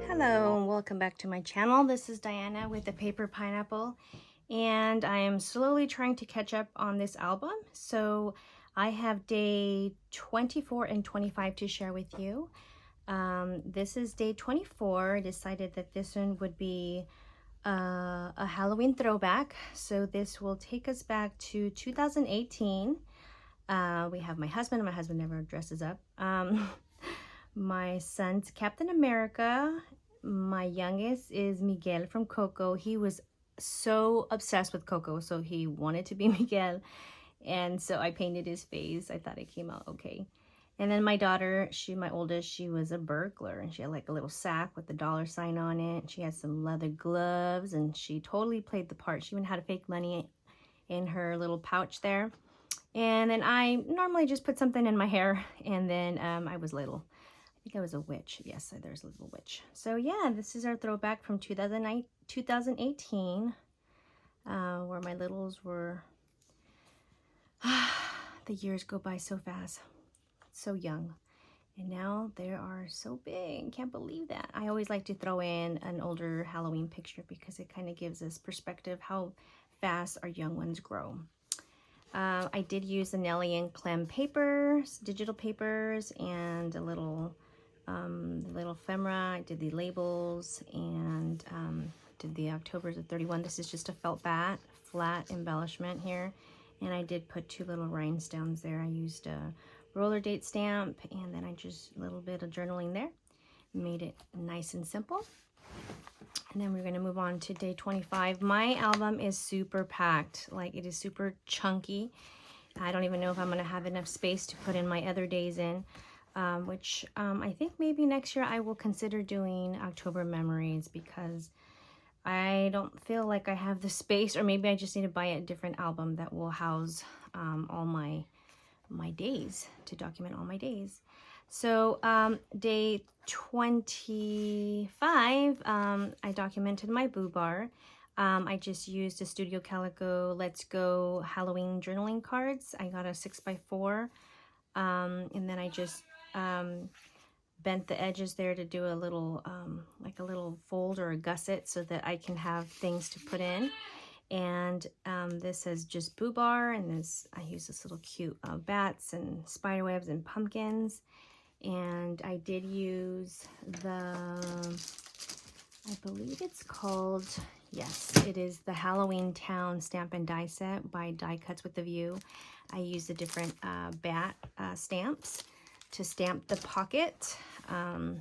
Hello and welcome back to my channel. This is Diana with the Paper Pineapple, and I am slowly trying to catch up on this album. So I have day 24 and 25 to share with you. This is day 24. I decided that this one would be a Halloween throwback. So this will take us back to 2018. We have my husband, and my husband never dresses up. My son's Captain America. My youngest is Miguel from Coco. He was so obsessed with Coco, so he wanted to be Miguel. And so I painted his face. I thought it came out okay. And then my daughter, my oldest, she was a burglar, and she had like a little sack with the $sign on it. She had some leather gloves, and she totally played the part. She even had fake money in her little pouch there. And then I normally just put something in my hair, and then I was little. I think I was a witch. Yes, there's a little witch. So yeah, this is our throwback from 2018, where my littles were. The years go by so fast, so young, and now they are so big. Can't believe that. I always like to throw in an older Halloween picture because it kind of gives us perspective how fast our young ones grow. I did use the Nelly and Clem papers, digital papers, and a little ephemera. I did the labels and did the Octobers of 31. This is just a felt bat, flat embellishment here. And I did put two little rhinestones there. I used a roller date stamp, and then I just a little bit of journaling there. Made it nice and simple. And then we're going to move on to day 25. My album is super packed. Like, it is super chunky. I don't even know if I'm going to have enough space to put in my other days in. Which I think maybe next year I will consider doing October memories, because I don't feel like I have the space, or maybe I just need to buy a different album that will house all my days, to document all my days. So day 25, I documented my boo bar. I just used a Studio Calico Let's Go Halloween journaling cards. I got a 6x4, and then I just bent the edges there to do a little like a little fold or a gusset, so that I can have things to put in. And this says just boo bar, and this I use this little cute bats and spider webs and pumpkins. And I did use I believe it's called, yes, it is the Halloween Town Stamp and Die Set by Die Cuts with the View. I used the different bat stamps to stamp the pocket. I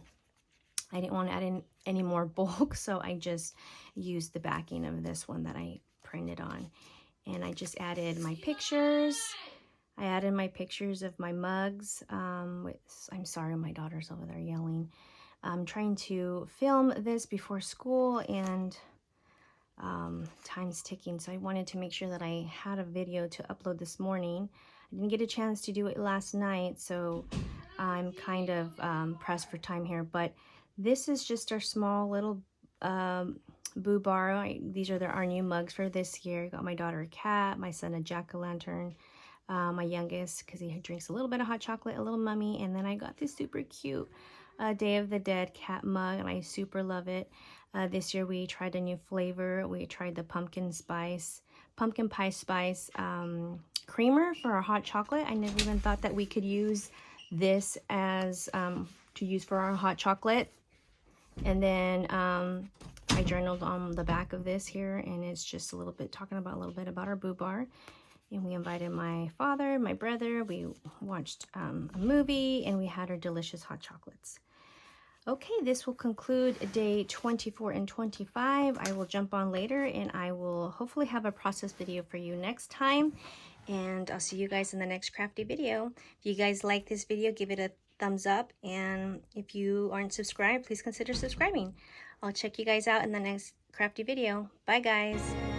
didn't want to add in any more bulk, so I just used the backing of this one that I printed on. And I just added my pictures. I added my pictures of my mugs. I'm sorry, my daughter's over there yelling. I'm trying to film this before school, and time's ticking, so I wanted to make sure that I had a video to upload this morning. I didn't get a chance to do it last night, so I'm kind of pressed for time here. But this is just our small little boo bar. These are our new mugs for this year. I got my daughter a cat, my son a jack-o'-lantern, my youngest, because he drinks a little bit of hot chocolate, a little mummy, and then I got this super cute Day of the Dead cat mug, and I super love it. This year we tried a new flavor. We tried the pumpkin pie spice creamer for our hot chocolate. I never even thought that we could use this as to use for our hot chocolate. And then I journaled on the back of this here, and it's just a little bit talking about our boo bar. And we invited my father, my brother. We watched a movie, and we had our delicious hot chocolates. Okay, this will conclude day 24 and 25. I will jump on later, and I will hopefully have a process video for you next time. And I'll see you guys in the next crafty video. If you guys like this video, give it a thumbs up. And if you aren't subscribed, please consider subscribing. I'll check you guys out in the next crafty video. Bye, guys.